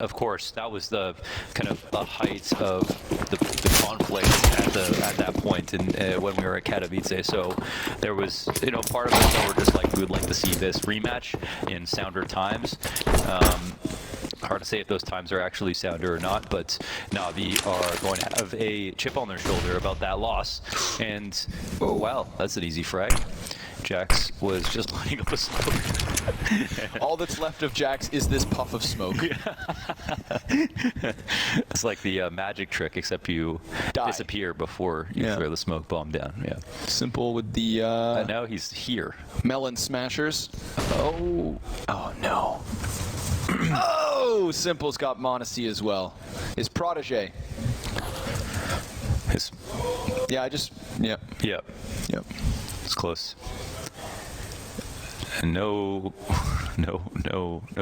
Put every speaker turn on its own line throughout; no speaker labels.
of course, that was the kind of the height of the conflict at that point, and when we were at Katowice. So there was, you know, part of us that were just like, we would like to see this rematch in sounder times. Hard to say if those times are actually sounder or not, but NaVi are going to have a chip on their shoulder about that loss. And, oh wow, that's an easy frag. Jax was just lighting up a smoke.
All that's left of Jax is this puff of smoke.
It's like the magic trick, except you disappear before you throw the smoke bomb down. Yeah.
Simple with the...
now he's here.
Melon smashers. Oh. Oh, no. Oh, Simple's got Monacy as well. His protege.
His...
Yeah, I just... Yep.
Yep.
Yep.
It's close. And no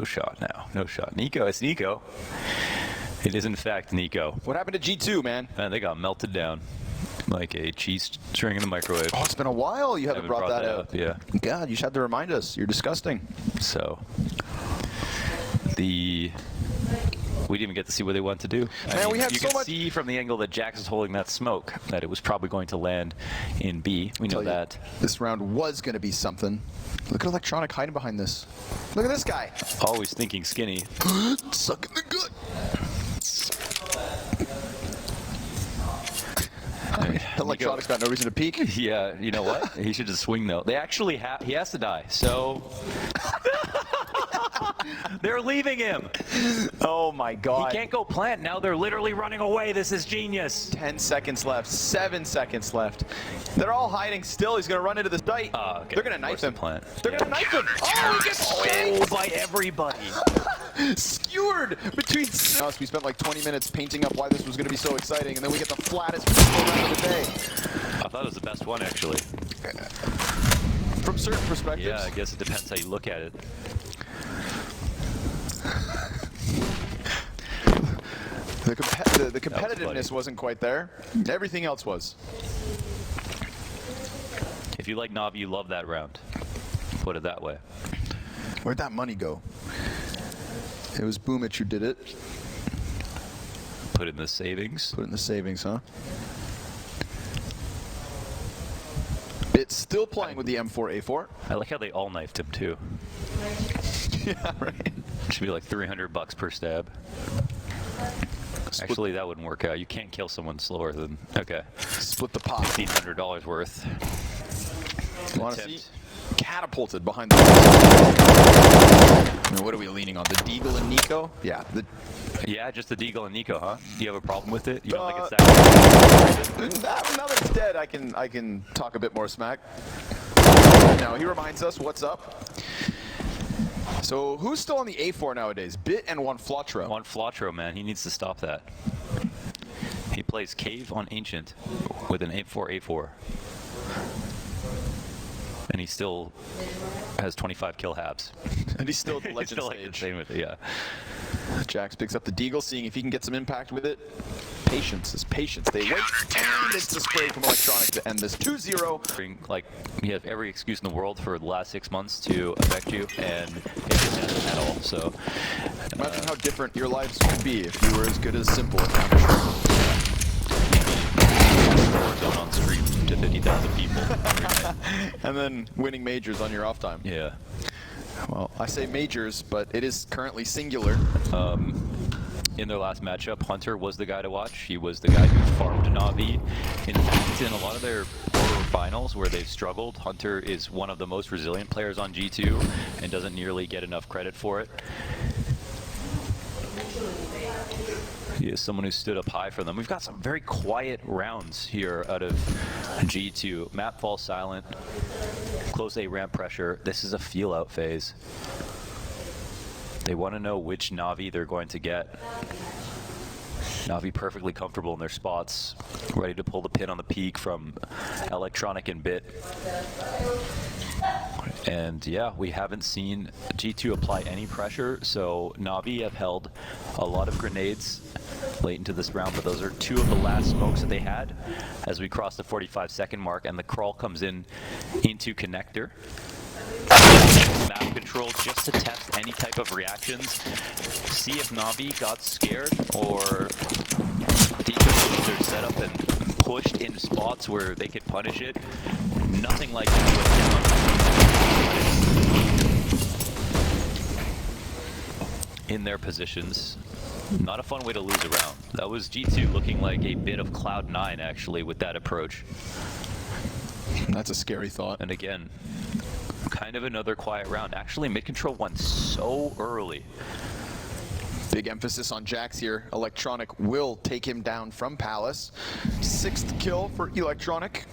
shot now. No shot. Nico, it's Nico. It is in fact Nico.
What happened to G2, man?
Man, they got melted down like a cheese string in the microwave.
Oh, it's been a while you haven't brought that up.
Yeah.
God, you just had to remind us. You're disgusting.
So, we didn't even get to see what they wanted to do.
Man, we had
you
so
can
much...
see from the angle that Jax is holding that smoke that it was probably going to land in B. We know that.
This round was going to be something. Look at Electronic hiding behind this. Look at this guy.
Always thinking skinny.
Sucking the gut. Electronic's got no reason to peek.
Yeah, you know what? He should just swing though. They actually have. He has to die. So they're leaving him.
Oh my God.
He can't go plant. Now they're literally running away. This is genius.
10 seconds left. 7 seconds left. They're all hiding still. He's going to run into the site.
Okay.
They're going to knife him.
Plant.
They're going to knife him. Oh, he gets shanked
by everybody.
Skewered between... We spent like 20 minutes painting up why this was going to be so exciting, and then we get the flattest round of the day.
I thought it was the best one, actually.
From certain perspectives.
Yeah, I guess it depends how you look at it.
The competitiveness wasn't quite there. Everything else was.
If you like NaVi, you love that round. Put it that way.
Where'd that money go? It was Boomich who did it.
Put it in the savings.
Put it in the savings, huh? It's still playing with the M4A4.
I like how they all knifed him too.
Yeah, right.
Should be like $300 per stab. Actually, that wouldn't work out. You can't kill someone slower than... Okay.
Split the pot.
$1,500 worth.
You want to see? Catapulted behind the... I mean, what are we leaning on? The Deagle and Nico? Yeah.
Yeah, just the Deagle and Nico, huh? Do you have a problem with it? You don't think it's that?
Now that it's dead, I can talk a bit more smack. Now, he reminds us what's up. So, who's still on the A4 nowadays? Bit and One Flotro.
One Flotro, man. He needs to stop that. He plays Cave on Ancient with an A4. And he still has 25 kill habs. And
he's still at the legend stage.
With it, yeah.
Jax picks up the Deagle, seeing if he can get some impact with it. Patience is patience. They wait, and it's the spray from Electronic to end this 2-0.
Like, you have every excuse in the world for the last 6 months to affect you, and it didn't happen at all. So,
imagine how different your lives would be if you were as good as Simple at Counter-Strike.
On stream to 50,000 people.
And then winning majors on your off time.
Yeah.
Well, I say majors, but it is currently singular.
In their last matchup, Hunter was the guy to watch. He was the guy who farmed NaVi. In fact, in a lot of their finals where they've struggled, Hunter is one of the most resilient players on G2 and doesn't nearly get enough credit for it. He is someone who stood up high for them. We've got some very quiet rounds here out of G2. Map falls silent. Close A ramp pressure. This is a feel-out phase. They want to know which NaVi they're going to get. NaVi perfectly comfortable in their spots, ready to pull the pin on the peak from Electronic and Bit. And yeah, we haven't seen G2 apply any pressure, so NaVi have held a lot of grenades late into this round, but those are 2 of the last smokes that they had as we cross the 45-second mark, and the crawl comes in into connector. map control just to test any type of reactions, see if NaVi got scared or decomposed their setup and pushed in spots where they could punish it. Nothing like that went down in their positions. Not a fun way to lose a round. That was G2 looking like a bit of Cloud9 actually with that approach.
That's a scary thought.
And again, kind of another quiet round. Actually, mid control won so early.
Big emphasis on Jax here. Electronic will take him down from Palace. 6th kill for Electronic.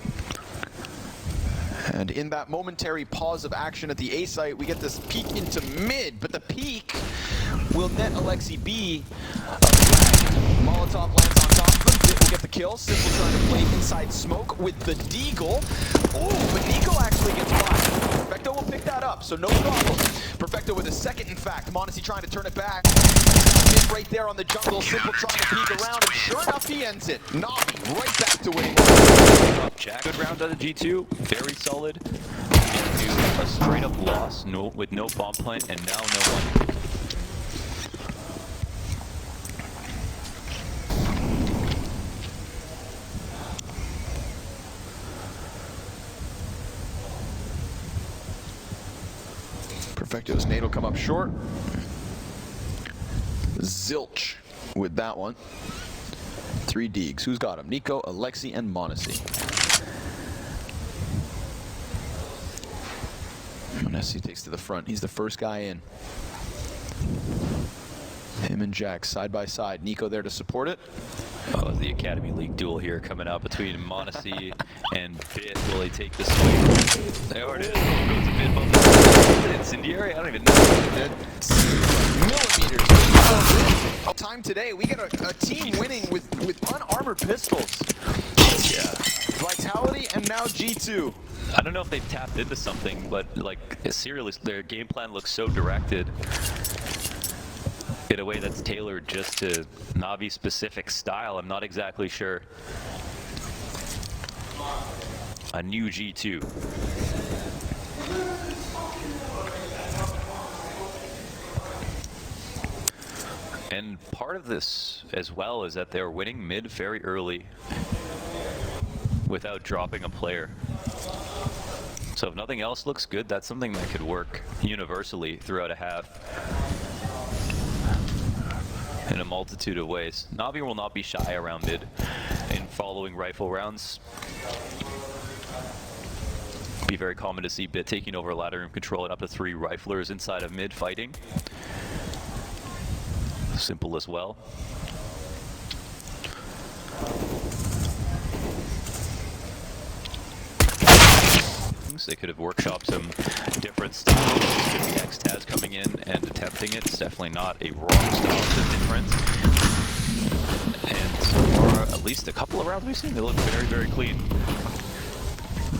And in that momentary pause of action at the A site, we get this peek into mid, but the peek will net Alexi B a flag. Molotov lands on top of him. Bit will get the kill. Simple trying to play inside smoke with the Deagle. Oh, but Nico actually gets by. Perfecto will pick that up, so no problem. Perfecto with a second, in fact. Monacy trying to turn it back. Mid right there on the jungle. Simple trying to peek around, and sure enough, he ends it. NaVi right back to winning.
Jack, good round out of G2. Very solid. Into a straight up loss with no bomb plant and now no one.
Perfecto's nade will come up short. Zilch with that one. 3 Deegs. Who's got him? Nico, Alexi, and Monacy. Monacy takes to the front. He's the first guy in. Him and Jax side by side. Nico there to support it.
Oh, the Academy League duel here coming up between Monacy and Bit. Will he take the swing? There it is. Goes a bit above the incendiary. I don't even know.
Millimeters. Time today, we get a team winning with unarmored pistols.
Yeah.
Vitality and now G2.
I don't know if they've tapped into something, but like seriously, their game plan looks so directed in a way that's tailored just to NaVi's specific style. I'm not exactly sure. A new G2. And part of this as well is that they're winning mid very early without dropping a player. So if nothing else looks good, that's something that could work universally throughout a half in a multitude of ways. NaVi will not be shy around mid in following rifle rounds. Be very common to see Bit taking over ladder room control and up to 3 riflers inside of mid fighting. Simple as well. They could have workshopped some different styles. This could be X-Taz coming in and attempting it. It's definitely not a wrong style, it's just different. And so far, at least a couple of rounds we've seen, they look very, very clean.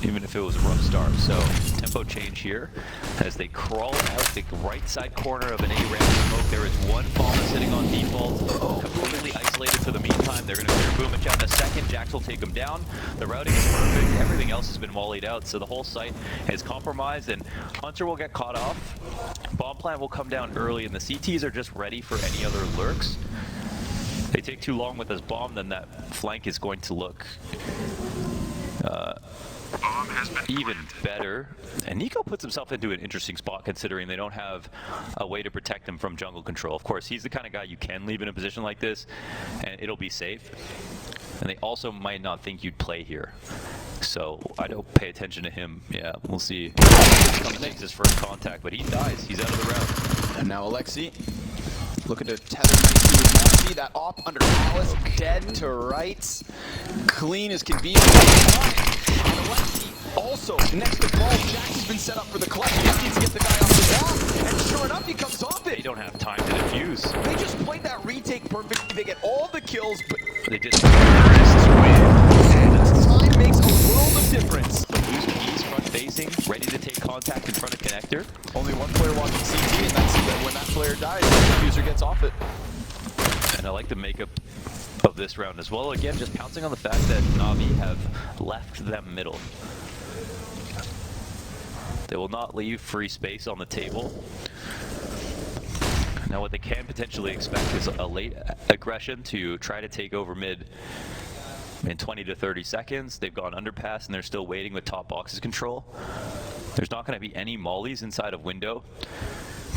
Even if it was a rough start. So, tempo change here as they crawl out the right side corner of an A-ramp smoke. There is one bomb sitting on default, completely isolated for the meantime. They're going to clear Boomich out in a second. Jax will take them down. The routing is perfect. Everything else has been volleyed out, so the whole site is compromised, and Hunter will get caught off. Bomb plant will come down early, and the CTs are just ready for any other lurks. They take too long with this bomb, then that flank is going to look even better. And Nico puts himself into an interesting spot considering they don't have a way to protect him from jungle control. Of course, he's the kind of guy you can leave in a position like this and it'll be safe. And they also might not think you'd play here. So I don't pay attention to him. Yeah, we'll see. He makes his first contact, but he dies. He's out of the round.
And now Alexi looking to tether nicely with Monacy. That op under Palace, dead to rights. Clean as can be. And Alexi also next to ball. Jax has been set up for the clutch. He just needs to get the guy off the wall. And sure enough, he comes off it.
They don't have time to defuse.
They just played that retake perfectly. They get all the kills, but
they did.
Time makes a world of difference.
He's front facing, ready to take contact in front of connector.
Only one player watching CT, and that's when that player dies, the diffuser gets off it.
And I like the makeup of this round as well. Again, just pouncing on the fact that NaVi have left them middle. They will not leave free space on the table. Now what they can potentially expect is a late aggression to try to take over mid in 20 to 30 seconds. They've gone underpass and they're still waiting with top boxes control. There's not going to be any mollies inside of window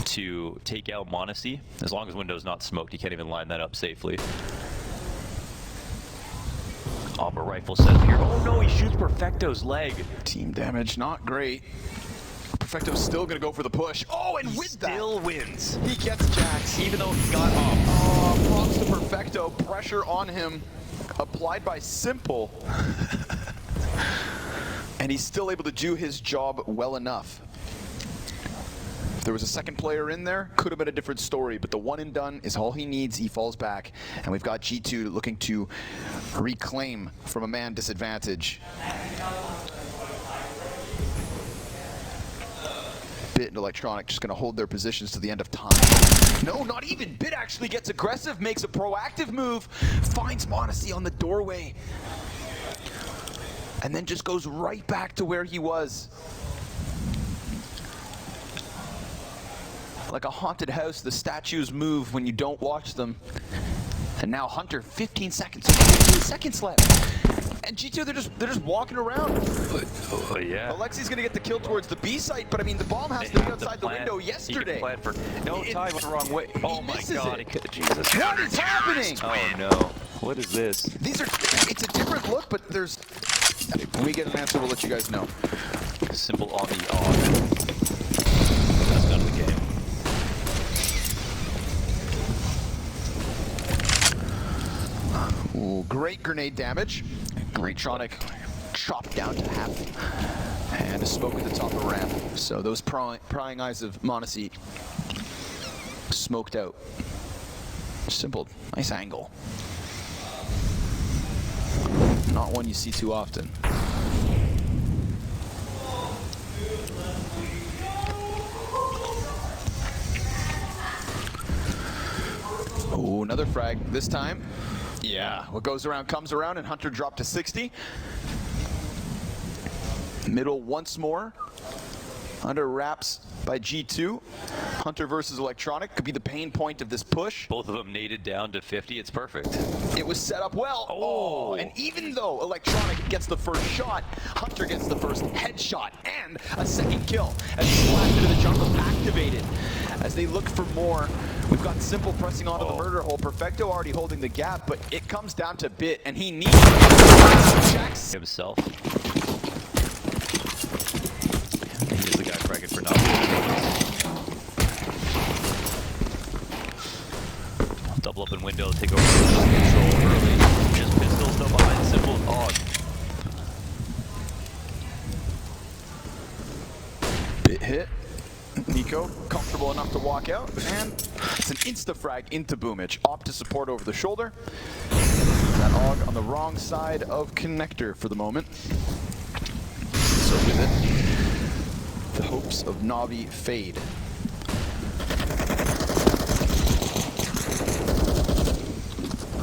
to take out Monacy. As long as window's not smoked, you can't even line that up safely. Auber rifle says here, oh no, he shoots Perfecto's leg.
Team damage, not great. Perfecto's still gonna go for the push. Oh, and with that,
Still wins.
he gets Jax.
Even though he got off.
Oh, props to Perfecto. Pressure on him, applied by Simple. And he's still able to do his job well enough. If there was a second player in there, could have been a different story, but the one and done is all he needs. He falls back, and we've got G2 looking to reclaim from a man disadvantage. Bit and Electronic just gonna hold their positions to the end of time. No, not even. Bit actually gets aggressive, makes a proactive move, finds Monacy on the doorway, and then just goes right back to where he was. Like a haunted house, the statues move when you don't watch them. And now Hunter, 15 seconds, 15 seconds left. And G2, they're just walking around.
Oh yeah.
Alexi's gonna get the kill towards the B site, but I mean the bomb has to be outside the window yesterday.
He could plan for, no, Ty went the wrong way. Oh my god, he could, Jesus.
What is happening?
Oh no, what is this?
It's a different look, but there's, when we get an answer, we'll let you guys know.
Simple on the on. That's done the game.
Ooh, great grenade damage. Electronic chopped down to half. And a smoke at the top of the ramp. So those prying eyes of Monacy smoked out. Simple, nice angle. Not one you see too often. Ooh, another frag this time. Yeah, what goes around comes around, and Hunter dropped to 60. Middle once more. Under wraps by G2. Hunter versus Electronic could be the pain point of this push.
Both of them naded down to 50, it's perfect.
It was set up well.
Oh.
And even though Electronic gets the first shot, Hunter gets the first headshot and a second kill as he splashed into the jungle, activated. As they look for more, we've got Simple pressing onto the murder hole. Perfecto already holding the gap, but it comes down to Bit, and he needs Jax
Himself. He's the guy fragging for NaVi. Double up in window, take over control early. Just pistols though behind Simple. Oh.
Bit hit. Nico, comfortable enough to walk out, and it's an insta-frag into Boomich. Opt to support over the shoulder. That AUG on the wrong side of connector for the moment. So with it, the hopes of NaVi fade.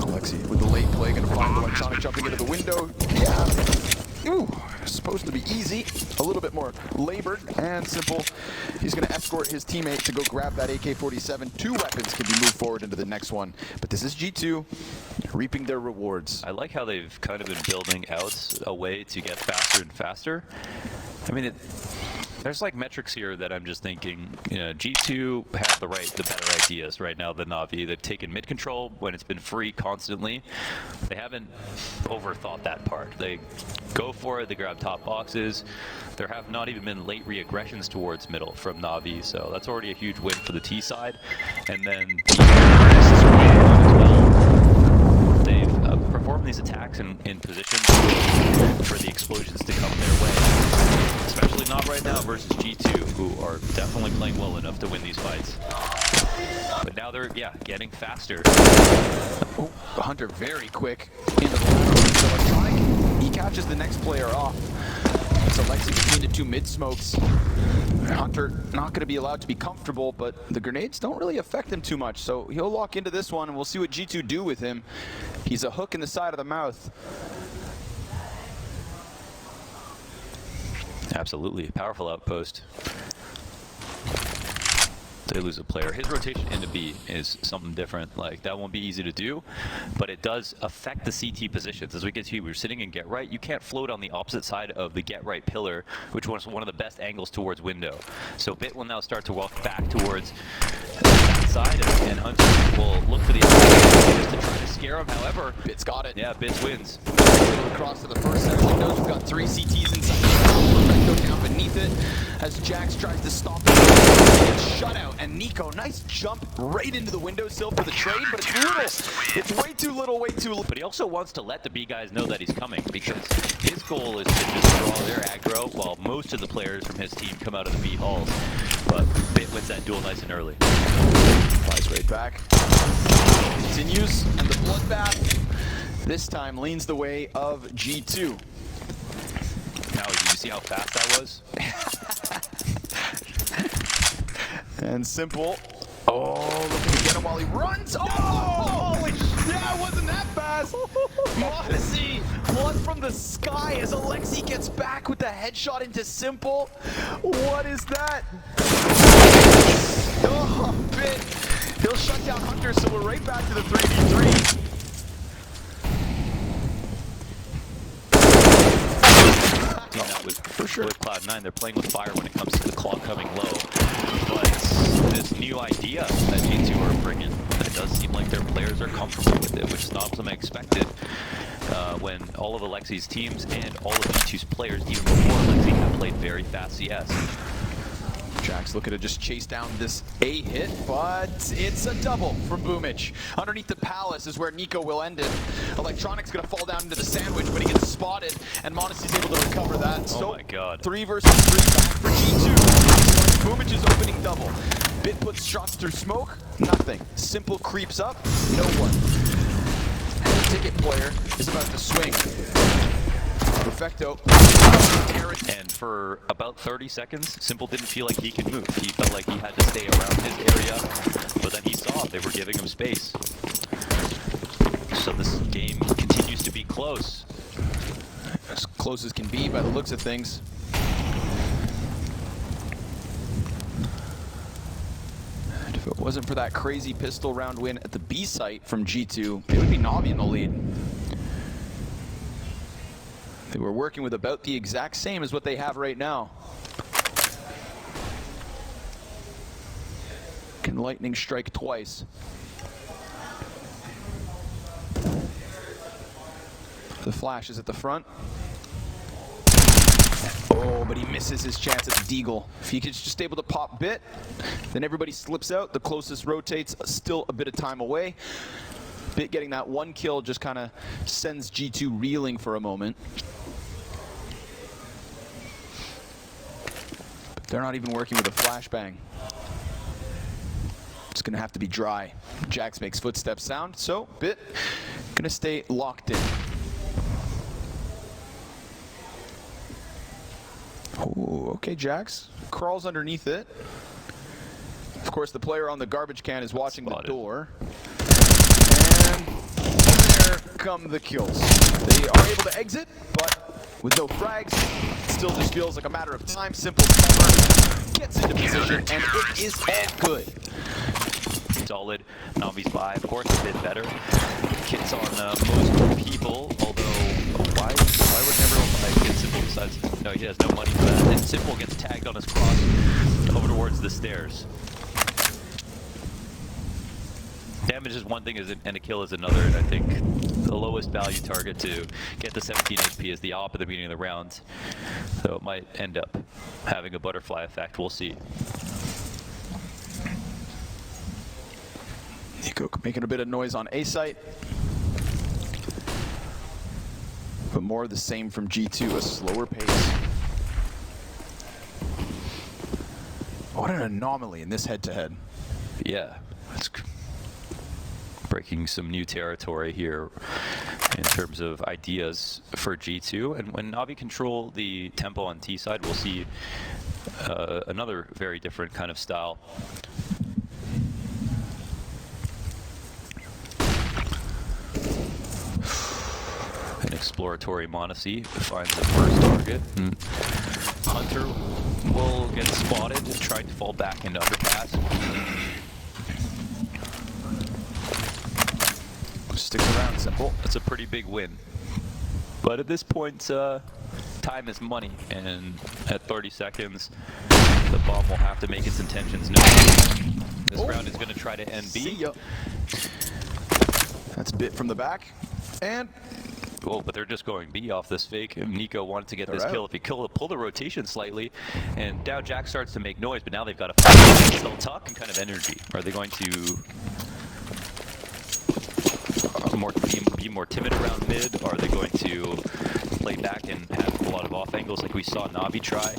Alexi with the late play, gonna find Electronic jumping into the window. Yeah. Ooh, supposed to be easy. A little bit more labored and Simple. He's going to escort his teammate to go grab that AK-47. Two weapons can be moved forward into the next one. But this is G2 reaping their rewards.
I like how they've kind of been building out a way to get faster and faster. I mean, there's like metrics here that I'm just thinking, you know, G2 have the better ideas right now than NaVi. They've taken mid control when it's been free constantly. They haven't overthought that part. They go for it, they grab top boxes. There have not even been late re-aggressions towards middle from NaVi, so that's already a huge win for the T side. And then as well. They've performed these attacks in positions for the explosions to come their way. Especially not right now versus G2, who are definitely playing well enough to win these fights. But now they're, yeah, getting faster.
Oh, Hunter very quick into the lateral. Electronic, he catches the next player off. So Lexi between the two mid smokes. Hunter not going to be allowed to be comfortable, but the grenades don't really affect him too much. So he'll lock into this one, and we'll see what G2 do with him. He's a hook in the side of the mouth.
Absolutely. Powerful outpost. They lose a player. His rotation into B is something different. Like, that won't be easy to do, but it does affect the CT positions. As we can see, we're sitting in get right. You can't float on the opposite side of the get right pillar, which was one of the best angles towards window. So Bit will now start to walk back towards that side, and Hunter will look for the opportunity just to try to scare him. However,
Bit's got it.
yeah, Bits wins.
Across to the first set of windows. We've got 3 CTs inside. Perfecto down beneath it as Jax tries to stop it. Gets shut out, and Nico, nice jump right into the windowsill for the trade, but it's little. It's way too little, way too little.
But he also wants to let the B guys know that he's coming, because his goal is to just draw their aggro while most of the players from his team come out of the B halls. But Bit wins that duel nice and early.
Flies right back. Continues, and the bloodbath this time leans the way of G2.
Now, did you see how fast that was?
And Simple. Oh, looking to get him while he runs. Oh, yeah, it wasn't that fast. Modesty, blood from the sky as Alexi gets back with the headshot into Simple. What is that? Oh, Bit. He'll shut down Hunter, so we're right back to the 3v3.
For sure. With Cloud9, they're playing with fire when it comes to the clock coming low. But this new idea that G2 are bringing, it does seem like their players are comfortable with it, which is not something I expected when all of Alexi's teams and all of G2's players, even before Alexi, have played very fast CS.
Jax looking to just chase down this A hit, but it's a double from Boomich. Underneath the palace is where Nico will end it. Electronic's gonna fall down into the sandwich, but he gets spotted, and Modesty's able to recover that.
Oh my god.
3 versus 3 back for G2. Boomich's opening double. Bit puts shots through smoke, nothing. Simple creeps up, no one. And the ticket player is about to swing. Perfecto.
And for about 30 seconds, Simple didn't feel like he could move. He felt like he had to stay around his area, but then he saw they were giving him space. So this game continues to be close.
As close as can be by the looks of things. And if it wasn't for that crazy pistol round win at the B site from G2, it would be NaVi in the lead. They were working with about the exact same as what they have right now. Can lightning strike twice? The flash is at the front. Oh, but he misses his chance at the deagle. If he gets just able to pop Bit, then everybody slips out. The closest rotates, still a bit of time away. Bit getting that 1 kill just kind of sends G2 reeling for a moment. They're not even working with a flashbang. It's gonna have to be dry. Jax makes footsteps sound, so Bit gonna stay locked in. Oh, okay, Jax crawls underneath it. Of course, the player on the garbage can is watching the door. And there come the kills. They are able to exit, but with no frags, it still just feels like a matter of time. Simple cover gets into position, and it is all good.
Solid. NaVi's buy, of course, a bit better. Kits on most people, although why would everyone buy Kit Simple besides? No, he has no money for that. And Simple gets tagged on his cross over towards the stairs. Damage is one thing, and a kill is another, and I think the lowest value target to get the 17 HP is the AWP at the beginning of the round. So it might end up having a butterfly effect, we'll see.
Nico making a bit of noise on A site. But more of the same from G2, a slower pace. What an anomaly in this head-to-head.
Yeah, it's breaking some new territory here in terms of ideas for G2. And when NaVi control the tempo on T side, we'll see another very different kind of style. An exploratory Monacy finds the first target. Hunter will get spotted and try to fall back into underpass.
Sticks around, simple.
That's a pretty big win. But at this point, time is money, and at 30 seconds, the bomb will have to make its intentions known. This round is going to try to end B.
See ya. That's bit from the back, and
oh, but they're just going B off this fake. Nico wanted to get this kill. If he pull the rotation slightly, and now Jack starts to make noise, but now they've got to fight. Still tuck and kind of energy. Are they going to be more timid around mid? Are they going to play back and have a lot of off angles like we saw NaVi try?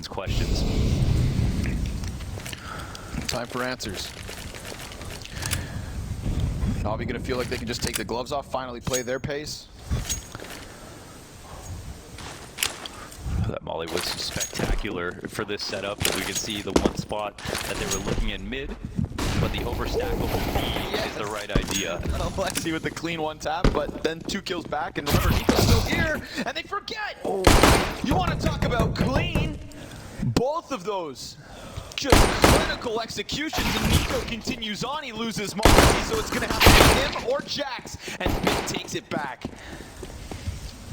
Questions.
Time for answers. NaVi gonna feel like they can just take the gloves off, finally play their pace.
That molly was spectacular for this setup. We can see the one spot that they were looking in mid, but the overstack over B is the right idea.
Alexi with the clean one tap, but then 2 kills back, and remember, Nico's still here, and they forget! Oh, you want to talk about clean? Both of those. Just clinical executions, and Nico continues on. He loses Moxie, so it's going to have to be him or Jax, and Big takes it back.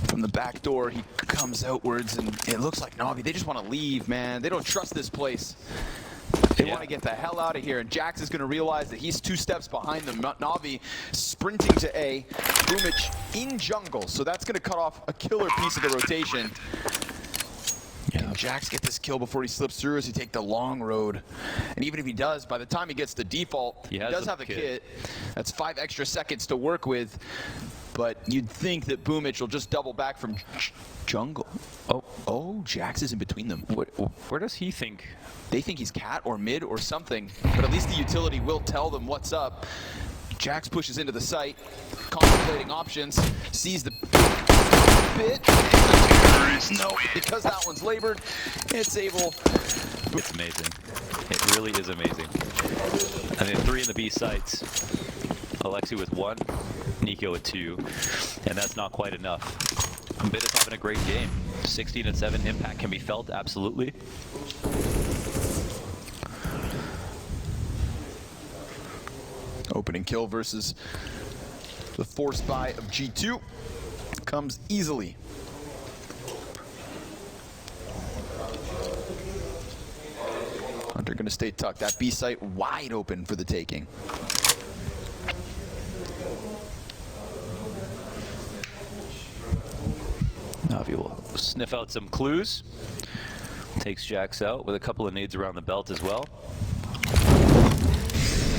From the back door, he comes outwards, and it looks like NaVi, they just want to leave, man. They don't trust this place. They want to get the hell out of here, and Jax is going to realize that he's 2 steps behind them. NaVi sprinting to A, b1t in jungle, so that's going to cut off a killer piece of the rotation. Can Jax get this kill before he slips through, as he take the long road? And even if he does, by the time he gets the default, he does have a kit. That's 5 extra seconds to work with. But you'd think that b1t will just double back from jungle. Oh, Jax is in between them.
Where does he think?
They think he's cat or mid or something, but at least the utility will tell them what's up. Jax pushes into the site, contemplating options, sees the bit. No, because that one's labored, it's able.
It's amazing. It really is amazing. I mean, 3 in the B sites. Alexi with 1, Nico with 2, and that's not quite enough. b1t is having a great game. 16-7 impact can be felt, absolutely.
Opening kill versus the forced buy of G2 comes easily. Hunter gonna stay tucked. That B site wide open for the taking.
NaVi will sniff out some clues. Takes Jax out with a couple of nades around the belt as well.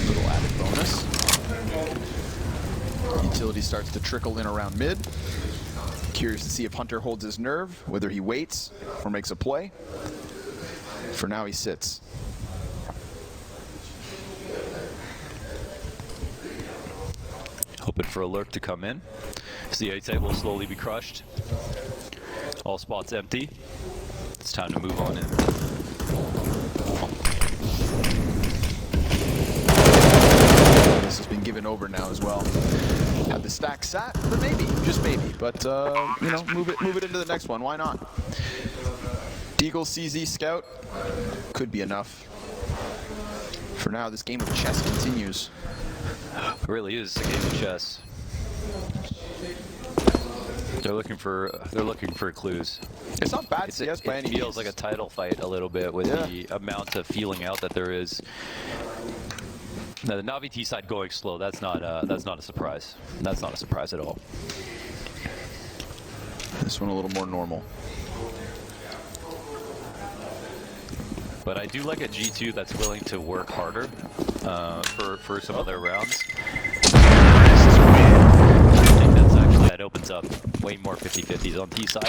Little added bonus. Utility starts to trickle in around mid. Curious to see if Hunter holds his nerve, whether he waits or makes a play. For now, he sits.
Hoping for a lurk to come in. So the A site will slowly be crushed. All spots empty. It's time to move on in.
This has been given over now as well. Have the stack sat, but maybe, just maybe. But you know, move it into the next one. Why not? Deagle CZ Scout could be enough. For now, this game of chess continues.
It really is a game of chess. They're looking for clues.
It's not bad CS by any means.
It feels like a title fight a little bit with the amount of feeling out that there is. Now, the NaVi T side going slow, that's not a surprise. That's not a surprise at all.
This one a little more normal.
But I do like a G2 that's willing to work harder for some of their rounds. That opens up way more 50-50s on T side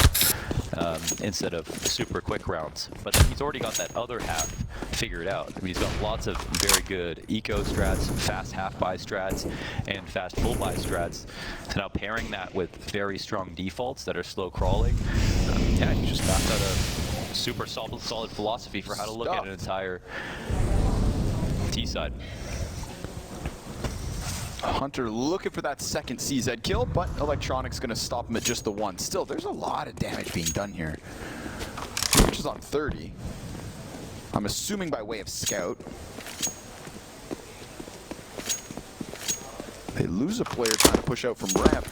instead of super quick rounds. But he's already got that other half figured out. I mean, he's got lots of very good eco strats, fast half buy strats, and fast full buy strats. So now pairing that with very strong defaults that are slow crawling, yeah, he just mapped out a super solid philosophy for how to look at an entire T side.
Hunter looking for that second CZ kill, but Electronic's gonna stop him at just the one. Still, there's a lot of damage being done here. Which is on 30. I'm assuming by way of scout. They lose a player trying to push out from ramp.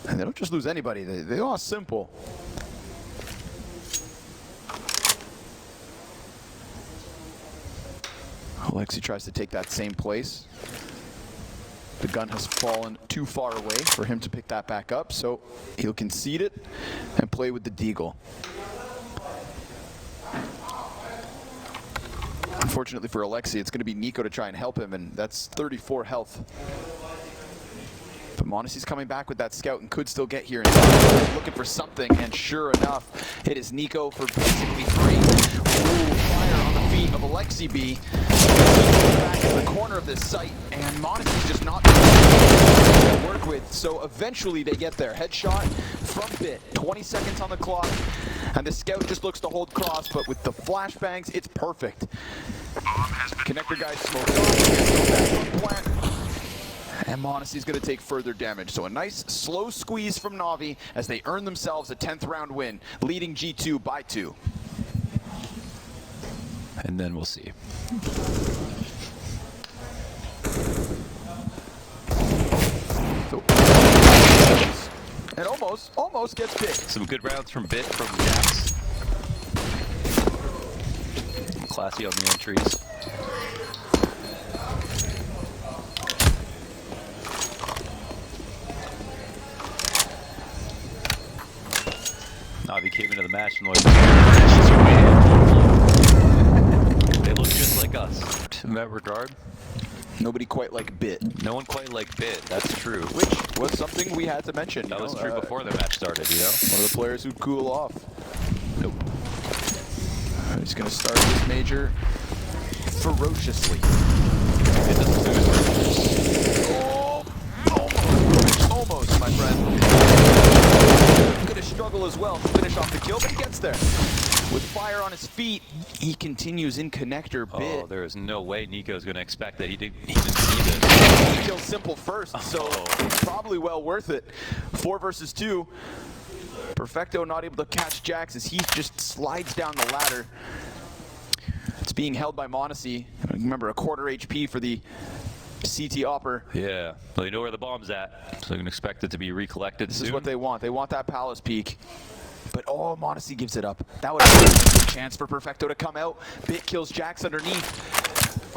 And they don't just lose anybody, they lost Simple. Alexi tries to take that same place. The gun has fallen too far away for him to pick that back up, so he'll concede it and play with the Deagle. Unfortunately for Alexi, it's going to be Nico to try and help him, and that's 34 health. But Monacy's coming back with that scout and could still get here. And looking for something, and sure enough, it is Nico for basically 3. Ooh, fire on the feet of Alexi B. Back in the corner of this site, and Monacy's just not to work with. So eventually they get there. Headshot from Bit. 20 seconds on the clock, and the scout just looks to hold cross, but with the flashbangs, it's perfect. Connector guys smoke off. And Monacy's going to take further damage. So a nice slow squeeze from NaVi as they earn themselves a 10th round win, leading G2 by 2.
And then we'll see.
So, and almost gets Bit.
Some good rounds from Bit, from Jax. Classy on the entries. NaVi came into the match and they look just like us in that regard.
Nobody quite like Bit.
No one quite like Bit, that's true.
Which was something we had to mention.
That was true before the match started, you know?
One of the players who'd cool off.
Nope.
He's going to start this major ferociously.
It doesn't lose.
Oh, almost, my friend. Going to struggle as well to finish off the kill, but he gets there. With fire on his feet, he continues in connector Bit.
Oh, there is no way Nico's going to expect that he didn't see this.
He kills Simple first, so it's probably well worth it. 4 versus 2. Perfecto not able to catch Jax as he just slides down the ladder. It's being held by Monacy. Remember, a quarter HP for the CT Opper.
Yeah, well, you know where the bomb's at, so you can expect it to be recollected soon.
This is what they want. They want that Palace peak. But oh, Monacy gives it up. That would have been a good chance for Perfecto to come out. Bit kills Jax underneath.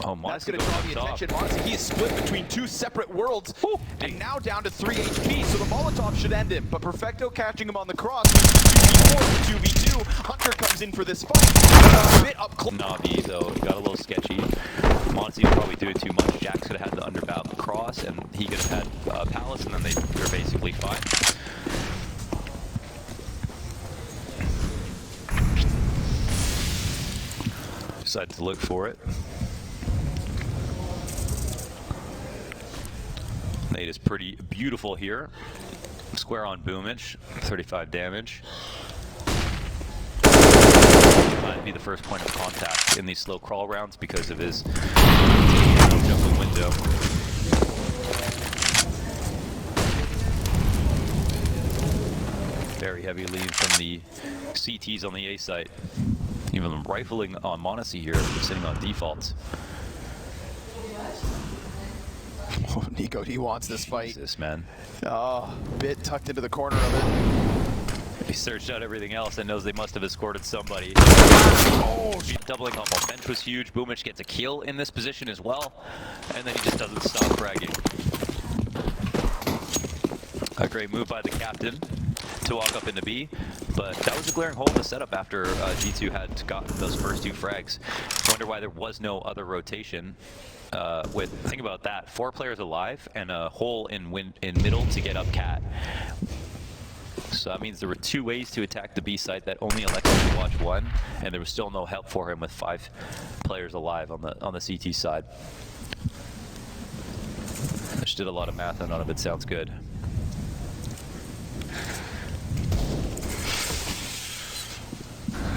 Oh,
that's going to draw the attention. Monacy, he is split between 2 separate worlds. Ooh, and now down to 3 HP, so the Molotov should end him. But Perfecto catching him on the cross. 2v4 to 2v2. Hunter comes in for this fight. Bit up close.
NaVi, though, got a little sketchy. Monacy was probably doing too much. Jax could have had the underbound cross, and he could have had Palace, and then they're basically fine. Decided to look for it. Nade is pretty beautiful here. Square on Boomage, 35 damage. Might be the first point of contact in these slow crawl rounds because of his jumping window. Very heavy lead from the CTs on the A site. Even rifling on Monacy here, sitting on defaults.
Oh, Nico, he wants this fight.
Jesus, man.
Oh, Bit tucked into the corner of it.
He searched out everything else and knows they must have escorted somebody. Oh, doubling up on bench was huge. Boomich gets a kill in this position as well. And then he just doesn't stop fragging. A great move by the captain to walk up into B, but that was a glaring hole in the setup after G2 had gotten those first 2 frags. Wonder why there was no other rotation. Think about that, 4 players alive and a hole in middle to get up cat. So that means there were 2 ways to attack the B site that only Alexi could watch one, and there was still no help for him with 5 players alive on the CT side. I just did a lot of math and none of it sounds good.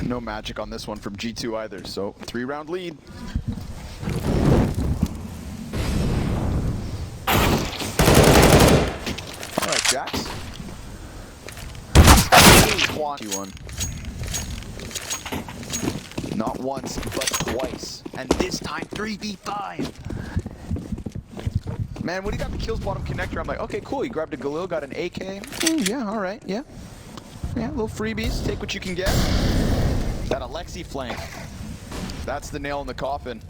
No magic on this one from G2 either, so 3-round lead. want one. Not once, but twice. And this time 3v5. Man, when he got the kills bottom connector, I'm like, okay, cool. He grabbed a Galil, got an AK. Yeah, all right, yeah. Yeah, little freebies. Take what you can get. That Alexi flank. That's the nail in the coffin.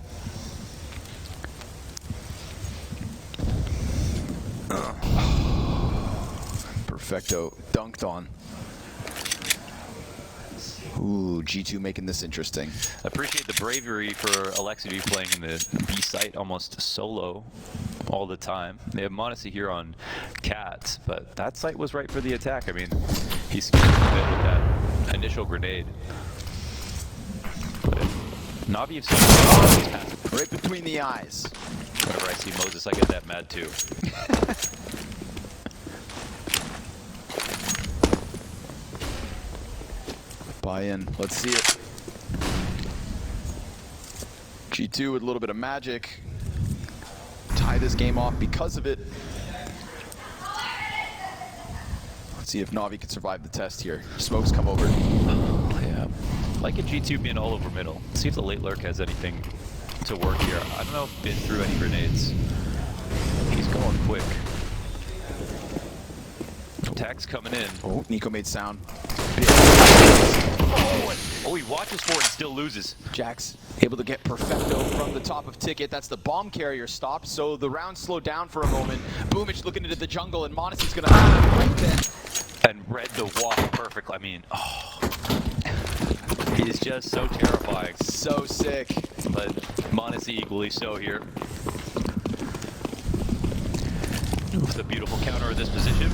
Perfecto. Dunked on. Ooh, G2 making this interesting.
I appreciate the bravery for Alexi to be playing in the B site almost solo all the time. They have Modesty here on Cats, but that site was right for the attack. I mean, he skipped a bit with that initial grenade. But NaVi have seen
right between the eyes.
Whenever I see Moses, I get that mad too.
Buy in. Let's see it. G2 with a little bit of magic. Tie this game off because of it. Let's see if NaVi can survive the test here. Smokes come over.
Oh, yeah. Like a G2 being all over middle. See if the late lurk has anything to work here. I don't know if Ben threw any grenades. He's going quick. Attack's coming in.
Oh, Nico made sound.
Oh, he watches for it and still loses.
Jax able to get Perfecto from the top of Ticket. That's the bomb carrier stop, so the round slowed down for a moment. Boomich looking into the jungle, and Monasty's gonna right there.
And read the walk perfectly. I mean, he is just so terrifying.
So sick.
But Modesty equally so here. With a beautiful counter in this position.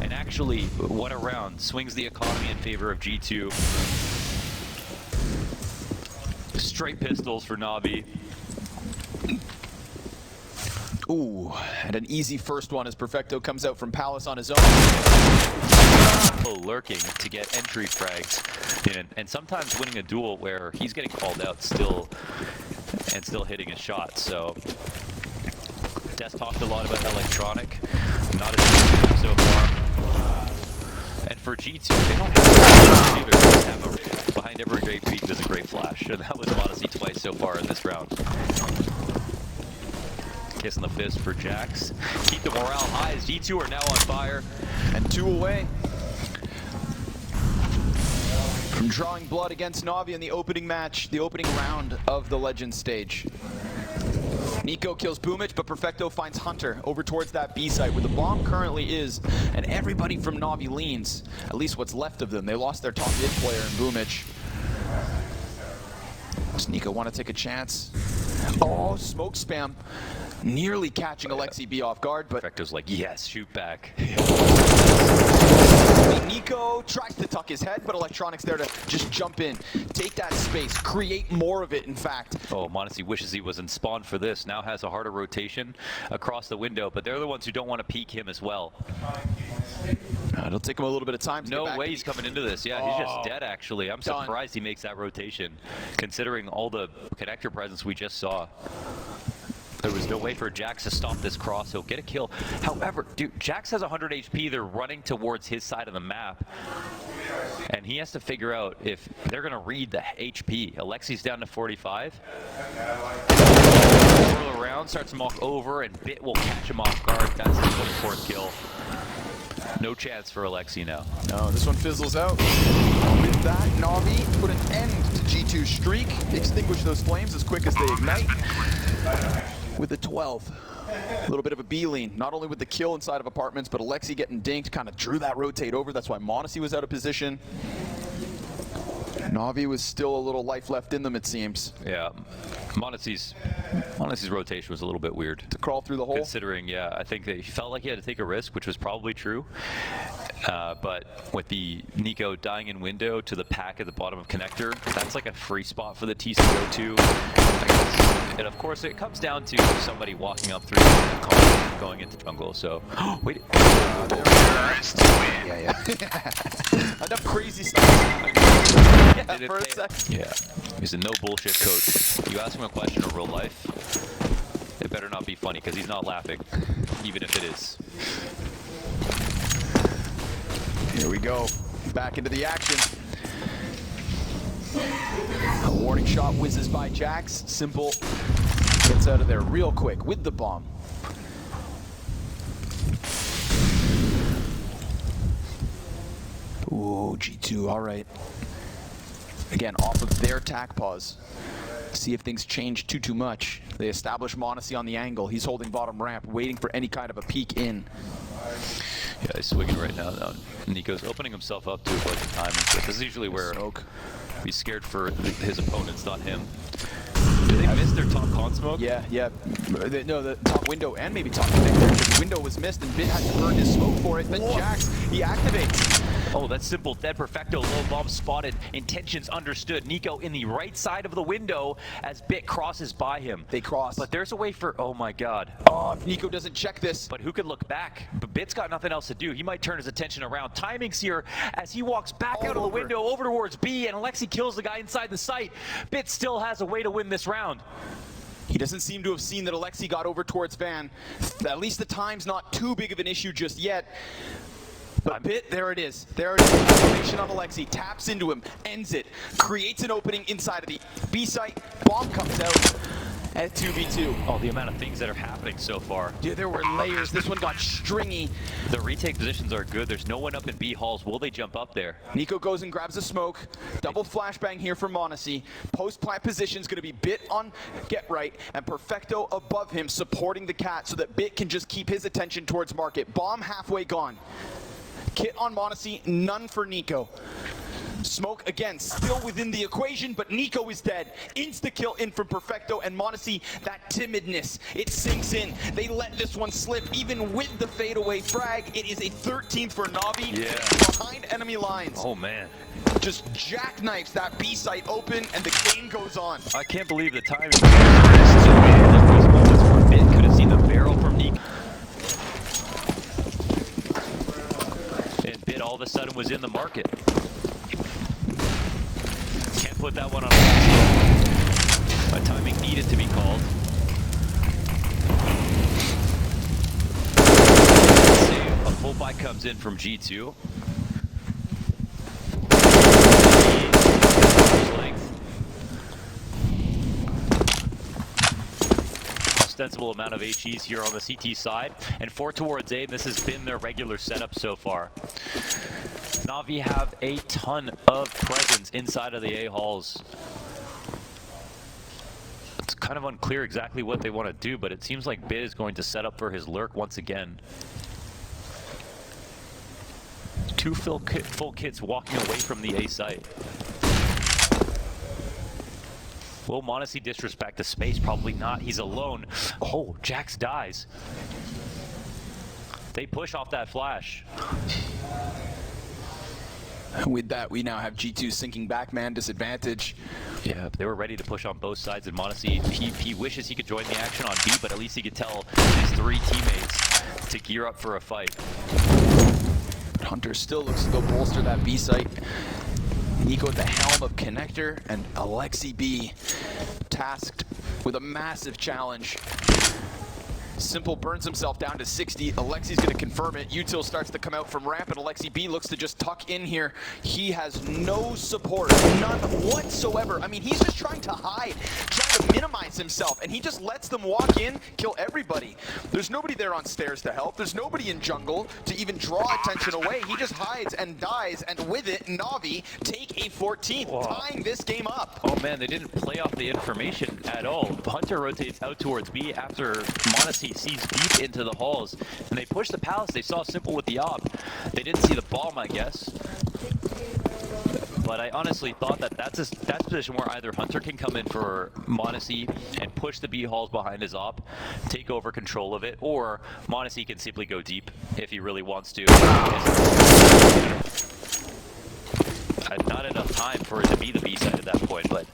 And actually, what a round. Swings the economy in favor of G2. Straight pistols for NaVi.
Ooh, and an easy first one as Perfecto comes out from Palace on his own.
Lurking to get entry frags. And sometimes winning a duel where he's getting called out still hitting his shot. So Des talked a lot about electronic. Not as good so far. And for G2, they don't have a behind every great peak there's a great flash. And that was Modesty twice so far in this round. Kiss in the fist for Jax. Keep the morale high as G2 are now on fire.
And 2 away from drawing blood against NaVi in the opening match, the opening round of the Legends stage. Nico kills Boomich, but Perfecto finds Hunter over towards that B site where the bomb currently is, and everybody from NaVi leans. At least what's left of them. They lost their top mid player in Boomich. Does Nico want to take a chance? Oh, smoke spam. Nearly catching Alexi B off guard, but
Perfecto's like, yes, shoot back.
Nico tries to tuck his head, but Electronic's there to just jump in, take that space, create more of it, in fact.
Oh, Modesty wishes he was in spawn for this. Now has a harder rotation across the window, but they're the ones who don't want to peek him as well.
It'll take him a little bit of time to
No
get back.
way he's coming into this. Yeah, he's just dead, actually. I'm surprised he makes that rotation, considering all the connector presence we just saw. There was no way for Jax to stop this cross. He'll get a kill. However, dude, Jax has 100 HP. They're running towards his side of the map. And he has to figure out if they're going to read the HP. Alexi's down to 45. Whirl around, starts to mock over, and Bit will catch him off guard. That's his 24th kill. No chance for Alexi now.
No, this one fizzles out. With that, NaVi put an end to G2's streak, extinguish those flames as quick as they ignite. With the 12th. A little bit of a B-lean, not only with the kill inside of apartments, but Alexi getting dinked, kind of drew that rotate over. That's why Modesty was out of position. NaVi was still a little life left in them, it seems.
Yeah, Modesty's rotation was a little bit weird.
To crawl through the hole?
Considering, yeah, I think that he felt like he had to take a risk, which was probably true. But with the Nico dying in window to the pack at the bottom of connector, that's like a free spot for the T to go to. And of course, it comes down to somebody walking up through and going into jungle. So, wait.
Yeah. Enough crazy stuff. Yeah, for a second.
Yeah, he's a no bullshit coach. You ask him a question in real life, it better not be funny because he's not laughing, even if it is.
Here we go. back into the action. A warning shot whizzes by Jax. Simple gets out of there real quick with the bomb. Ooh, G2, all right. Again, off of their tack pause. See if things change too much. They establish m0NESY on the angle. He's holding bottom ramp, waiting for any kind of a peek in.
Yeah, he's swinging right now. Nico's opening himself up to avoid the timing. So this is usually where he's scared for his opponents, not him. Did they miss their top con smoke?
Yeah. No, the top window and maybe top connector. The window was missed and b1t had to burn his smoke for it, but Jax, he activates.
Oh, that's simple. Dead Perfecto, low bomb spotted. Intentions understood. Nico in the right side of the window as b1t crosses by him.
They cross.
But there's a way for, oh my god.
Oh, if Nico doesn't check this.
But who could look back? But b1t's got nothing else to do. He might turn his attention around. Timing's here as he walks back out of the window over towards B, and Alexi kills the guy inside the site. b1t still has a way to win this round.
He doesn't seem to have seen that Alexi got over towards Van. At least the time's not too big of an issue just yet. But b1t, there it is. There it is. Activation on Alexi. Taps into him. Ends it. Creates an opening inside of the B site. Bomb comes out at 2v2.
Oh, the amount of things that are happening so far.
Dude, there were layers. This one got stringy.
The retake positions are good. There's no one up in B halls. Will they jump up there?
Nico goes and grabs a smoke. Double flashbang here for m0NESY. Post-plant position's going to be b1t on get right and Perfecto above him supporting the cat so that b1t can just keep his attention towards market. Bomb halfway gone. Kit on m0NESY, none for Nico. Smoke again, still within the equation, but Nico is dead. Insta-kill in from Perfecto and m0NESY, that timidness, it sinks in. They let this one slip, even with the fadeaway frag. It is a 13th for NaVi, behind enemy lines.
Oh man.
Just jackknifes that B site open, and the game goes on.
I can't believe the timing. There was moments where b1t could have seen the barrel from Nico. And b1t all of a sudden was in the market. Can't put that one on a timing needed to be called. A full buy comes in from G2. Ostensible amount of HEs here on the CT side, and 4 towards A. This has been their regular setup so far. NaVi have a ton of presence inside of the A halls. It's kind of unclear exactly what they want to do, but it seems like b1t is going to set up for his lurk once again. 2 full kits walking away from the A site. Will m0NESY disrespect the space? Probably not. He's alone. Oh, Jax dies. They push off that flash.
With that, we now have G2 sinking back man disadvantage.
Yeah, they were ready to push on both sides, and m0NESY, he wishes he could join the action on B, but at least he could tell his 3 teammates to gear up for a fight.
Hunter still looks to go bolster that B site. Nico at the helm of connector, and Alexi B tasked with a massive challenge. Simple burns himself down to 60. Alexi's going to confirm it. Util starts to come out from ramp, and Alexi B looks to just tuck in here. He has no support, none whatsoever. I mean, he's just trying to hide, trying to minimize himself, and he just lets them walk in, kill everybody. There's nobody there on stairs to help. There's nobody in jungle to even draw attention away. He just hides and dies, and with it, NaVi take a 14th, tying this game up.
Oh man, they didn't play off the information at all. Hunter rotates out towards B after m0NESY sees deep into the halls, and they push the palace. They saw Simple with the op. They didn't see the bomb, I guess. But I honestly thought that that's a position where either Hunter can come in for m0NESY and push the B halls behind his op, take over control of it, or m0NESY can simply go deep if he really wants to. Not enough time for it to be the B side at that point, but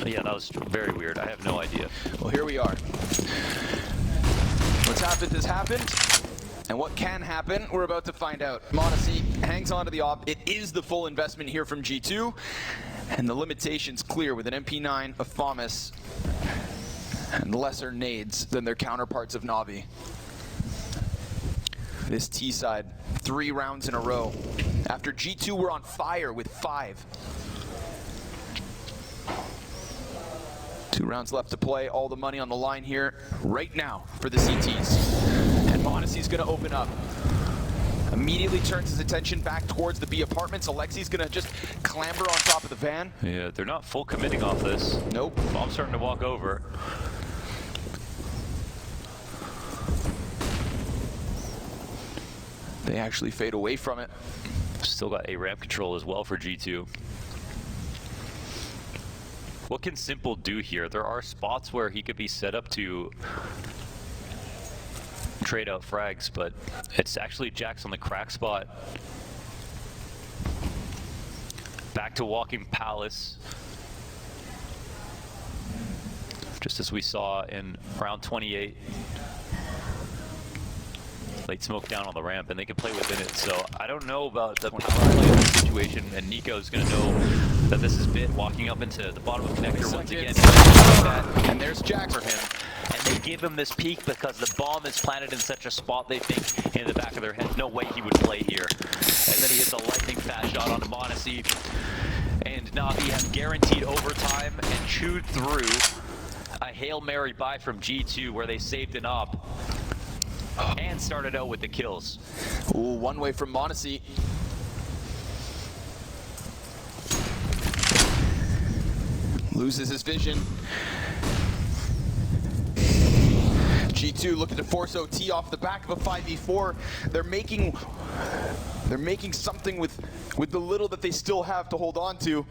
yeah, that was very weird. I have no idea.
Well, here we are. What's happened has happened, and what can happen, we're about to find out. m0NESY hangs on to the op. It is the full investment here from G2, and the limitation's clear with an MP9 of FAMAS and lesser nades than their counterparts of NaVi. This T side, 3 rounds in a row. After G2 were on fire with 5. 2 rounds left to play, all the money on the line here right now for the CTs. And m0NESY's gonna open up. Immediately turns his attention back towards the B apartments. Alexi's gonna just clamber on top of the van.
Yeah, they're not full committing off this.
Nope.
Bomb's starting to walk over.
They actually fade away from it.
Still got a ramp control as well for G2. What can Simple do here? There are spots where he could be set up to trade out frags, but it's actually Jax on the crack spot. Back to walking Palace. Just as we saw in round 28. Late smoke down on the ramp, and they can play within it. So I don't know about the power play of the situation, and Nico's going to know that this is Bit walking up into the bottom of connector once again.
And there's Jax
for him. And they give him this peek because the bomb is planted in such a spot they think in the back of their head, no way he would play here. And then he hits a lightning fast shot onto m0NESY. And NaVi have guaranteed overtime and chewed through a Hail Mary buy from G2 where they saved an op. And started out with the kills.
Ooh, one way from m0NESY. Loses his vision. G2 looking to force OT off the back of a 5v4. They're making something with the little that they still have to hold on to.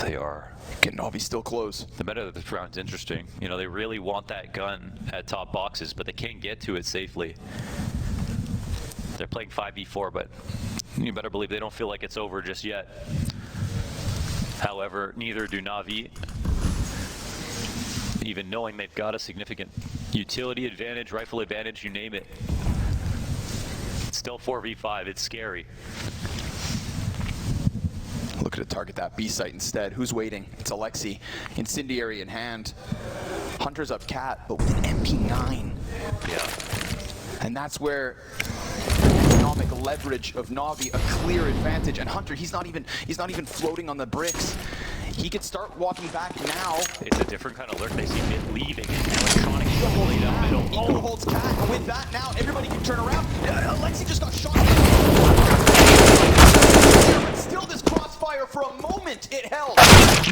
They are.
Can NaVi still close?
The meta of this round's interesting. You know, they really want that gun at top boxes, but they can't get to it safely. They're playing 5v4, but you better believe they don't feel like it's over just yet. However, neither do NaVi. Even knowing they've got a significant utility advantage, rifle advantage, you name it. It's still 4v5, it's scary.
Looking to target that B site instead. Who's waiting? It's Alexi. Incendiary in hand. Hunter's up cat, but with an MP9.
Yeah.
And that's where economic leverage of NaVi, a clear advantage. And Hunter, he's not even floating on the bricks. He could start walking back now.
It's a different kind of lurk. They see Mid leaving. Electronic shuffling down middle.
Eco holds cat, and with that now, everybody can turn around. Alexi just got shot. But still this crossfire for a moment it held.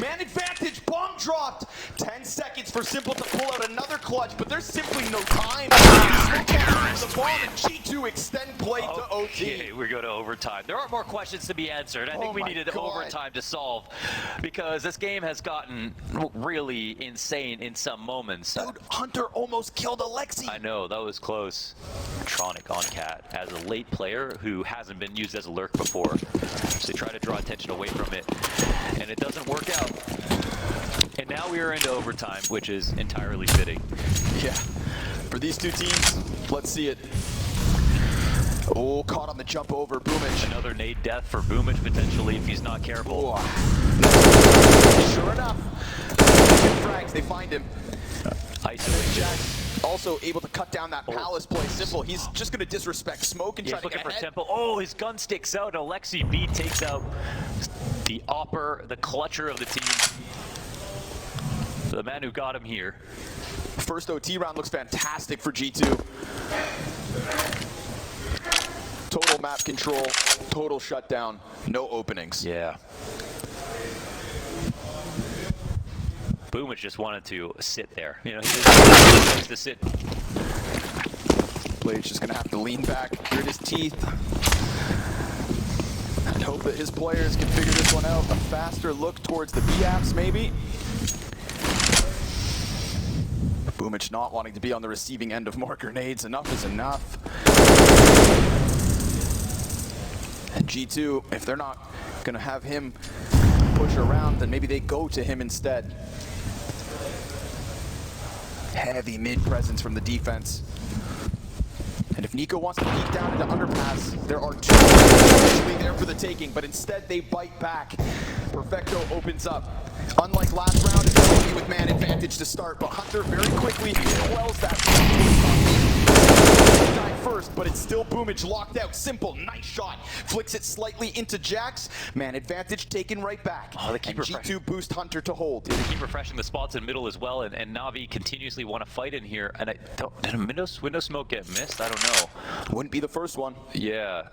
Man advantage, bomb dropped. 10 seconds for Simple to pull out another clutch, but there's simply no time. The bomb and G2 extend play to OT.
Okay, we go to overtime. There are more questions to be answered. I think we needed overtime to solve because this game has gotten really insane in some moments.
Dude, Hunter almost killed Alexi.
I know, that was close. Tronic on Cat as a late player who hasn't been used as a lurk before. So they try to draw attention away from it, and it doesn't work out. And now we are into overtime, which is entirely fitting.
Yeah, for these two teams, let's see it. Oh, caught on the jump over, b1t.
Another nade death for b1t potentially if he's not careful.
Sure enough, frags, they find him.
Isolated.
Jax also able to cut down that Palace play. Simple, he's just going to disrespect smoke and try to get
for
ahead.
Temple. Oh, his gun sticks out. Alexi B takes out the upper, the clutcher of the team. The man who got him here.
First OT round looks fantastic for G2. Total map control, total shutdown, no openings.
Yeah. b1t just wanted to sit there. You know, he just likes to sit.
Blade's just gonna have to lean back, grit his teeth, and hope that his players can figure this one out. A faster look towards the B-apps, maybe. b1t not wanting to be on the receiving end of more grenades. Enough is enough. And G2, if they're not gonna have him push around, then maybe they go to him instead. Heavy mid presence from the defense. And if Nico wants to peek down into underpass, there are two actually there for the taking, but instead they bite back. Perfecto opens up. Unlike last round, it's only with man advantage. advantage to start, but Hunter very quickly quells that. Died first, but it's still b1t locked out. Simple, nice shot. Flicks it slightly into Jax. Man, advantage taken right back.
Oh, they keep
and G2 boost Hunter to hold.
They keep refreshing the spots in middle as well, and NaVi continuously want to fight in here. And did a window smoke get missed? I don't know.
Wouldn't be the first one.
Yeah.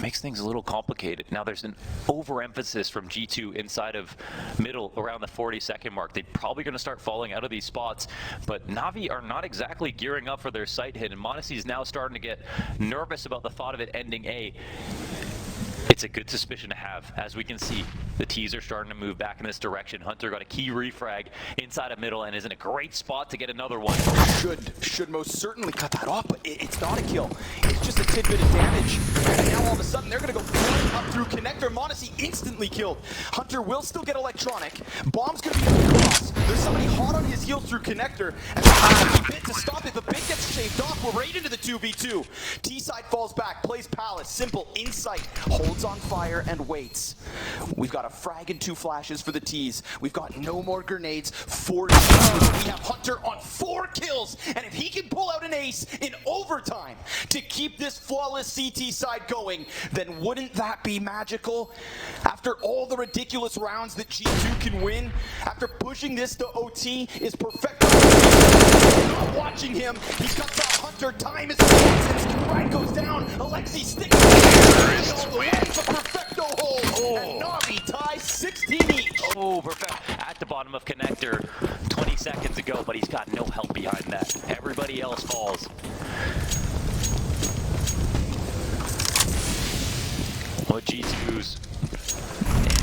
Makes things a little complicated. Now there's an overemphasis from G2 inside of middle around the 40-second mark. They're probably going to start falling out of these spots, but NaVi are not exactly gearing up for their site hit, and m0NESY is now starting to get nervous about the thought of it ending A. It's a good suspicion to have. As we can see, the T's are starting to move back in this direction. Hunter got a key refrag inside of middle and is in a great spot to get another one.
Should most certainly cut that off, but it's not a kill. It's just a tidbit of damage. And now all of a sudden they're gonna go flying up through connector. m0NESY instantly killed. Hunter will still get electronic. Bomb's gonna be at the cross. There's somebody hot on his heels through connector, and Bit to stop it, but Bit gets shaved off. We're right into the 2v2. T-side falls back, plays Palace. Simple, insight, holds on fire and waits. We've got a frag and 2 flashes for the T's. We've got no more grenades, 4 kills. We have Hunter on 4 kills, and if he can pull out an ace in overtime to keep this flawless CT side going, then wouldn't that be magical? After all the ridiculous rounds that G2 can win, after pushing this to OT is perfect. Not watching him, he cuts off Hunter, time is since Ride goes down, Alexi sticks all the way, it's a perfecto hold, and NaVi ties 16 each.
Oh, perfect. At the bottom of connector 20 seconds ago, but he's got no help behind that. Everybody else falls. Well, G2's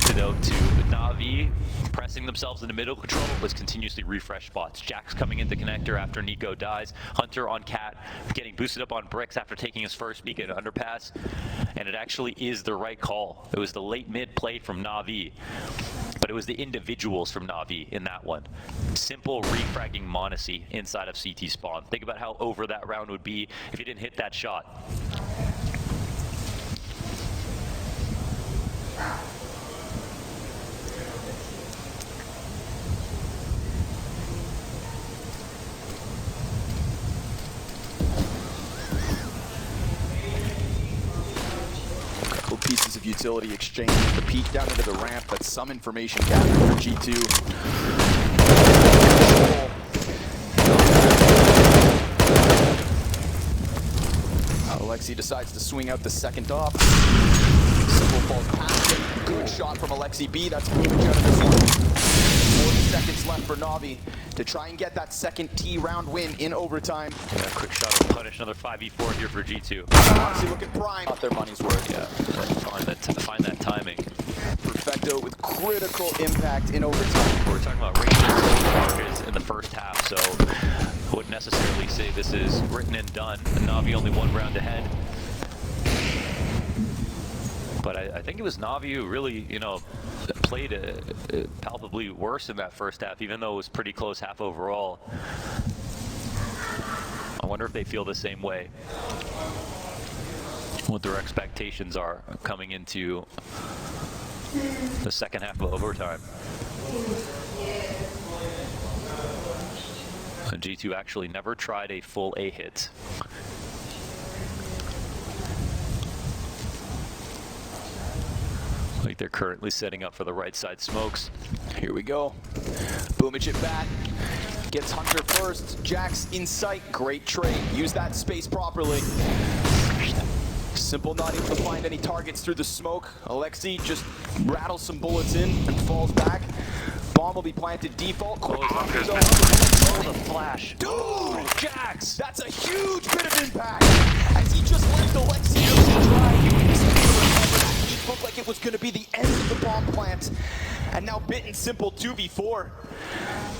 antidote to NaVi pressing themselves into middle control was continuously refresh spots. Jax coming into connector after Nico dies. Hunter on Cat getting boosted up on bricks after taking his first peek at underpass. And it actually is the right call. It was the late mid play from NaVi, but it was the individuals from NaVi in that one. Simple refragging m0NESY inside of CT spawn. Think about how over that round would be if he didn't hit that shot.
Pieces of utility exchange, the peek down into the ramp, but some information gathered for G2. Alexi decides to swing out the second off. Simple falls past him. Good shot from Alexi B. That's moving out of this one. 40 seconds left for NaVi to try and get that second T round win in overtime.
Yeah, quick shot will punish another 5v4 here for G2.
Honestly, look at Prime. Not their money's worth.
Yeah, find that timing.
Perfecto with critical impact in overtime.
We're talking about ranges targets in the first half, so I wouldn't necessarily say this is written and done. And NaVi only 1 round ahead. But I think it was NaVi who really, you know, played palpably worse in that first half, even though it was pretty close half overall. I wonder if they feel the same way. What their expectations are coming into the second half of overtime. G2 actually never tried a full A hit. Like they're currently setting up for the right side smokes.
Here we go. b1t at bat. Gets Hunter first. Jax in sight. Great trade. Use that space properly. Simple not able to find any targets through the smoke. Alexi just rattles some bullets in and falls back. Bomb will be planted default.
Oh, the flash.
Dude!
Jax!
That's a huge bit of impact. As he just left Alexi out to dry, he was able to recover that. It looked like it was going to be the end of the bomb plant. And now Bit and Simple 2v4.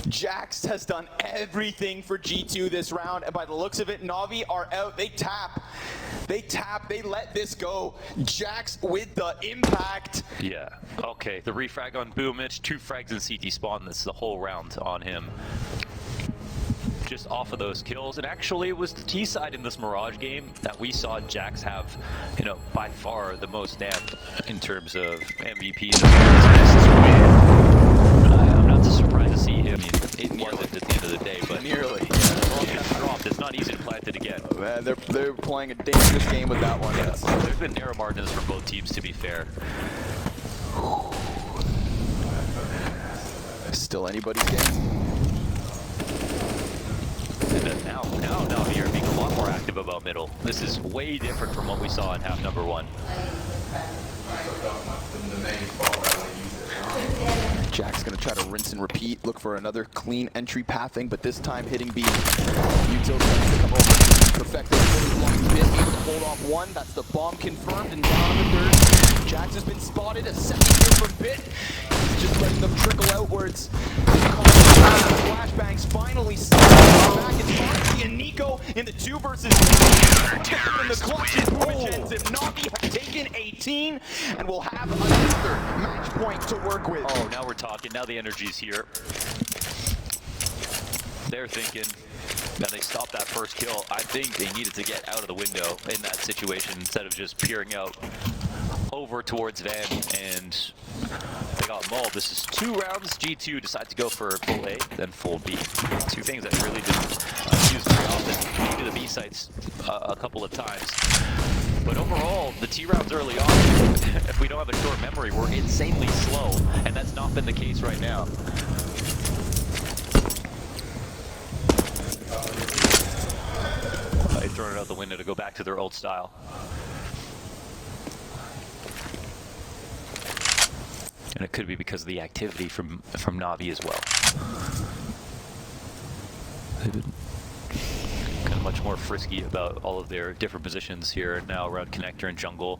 Jax has done everything for G2 this round, and by the looks of it, NaVi are out. They tap, they let this go. Jax with the impact.
Yeah, okay, the refrag on b1t, 2 frags in CT spawn, that's the whole round on him. Just off of those kills, and actually it was the T side in this Mirage game that we saw Jax have, you know, by far the most damp in terms of MVPs. I'm not surprised to see him in
man. They're playing a dangerous game with that one.
Yeah, there's been narrow margins for both teams, to be fair.
Still anybody's game.
And then now NaVi are being a lot more active about middle. This is way different from what we saw in half number 1.
Jack's gonna try to rinse and repeat, look for another clean entry pathing, but this time hitting B. Util's trying to come over. Perfecto fully blocked Bit, able to hold off one. That's the bomb confirmed, and down in the third. Jax has been spotted. A second kill from Bit. He's just letting them trickle outwards. Flashbangs finally back. It's Monty and Nico in the 2 versus 1. In the clutches, which ends him. NaVi have taken 18 and will have another match point to work with.
Oh, now we're talking. Now the energy's here. They're thinking, now they stopped that first kill. I think they needed to get out of the window in that situation instead of just peering out over towards Van, and they got mauled. This is 2 rounds. G2 decides to go for full A, then full B. 2 things that really didn't use very often. Maybe the B sites a couple of times. But overall, the T rounds early on, if we don't have a short memory, we're insanely slow, and that's not been the case right now. They thrown it out the window to go back to their old style. And it could be because of the activity from NaVi as well. They've been kind of much more frisky about all of their different positions here now around connector and jungle.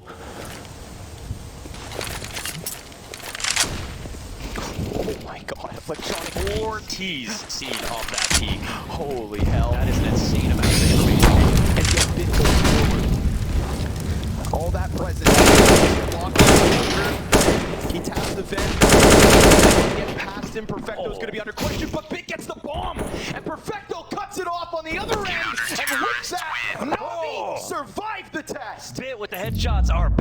Oh my god, electronic
4 T's seen off that peak.
Holy hell.
That is an insane amount of information.
And yet Bit goes forward. All that presence. He taps the vent. Get past him. Perfecto's gonna be under question, but Bit gets the bomb. And Perfecto cuts it off on the other end and whips that. NaVi survived the test.
Bit with the headshots are back.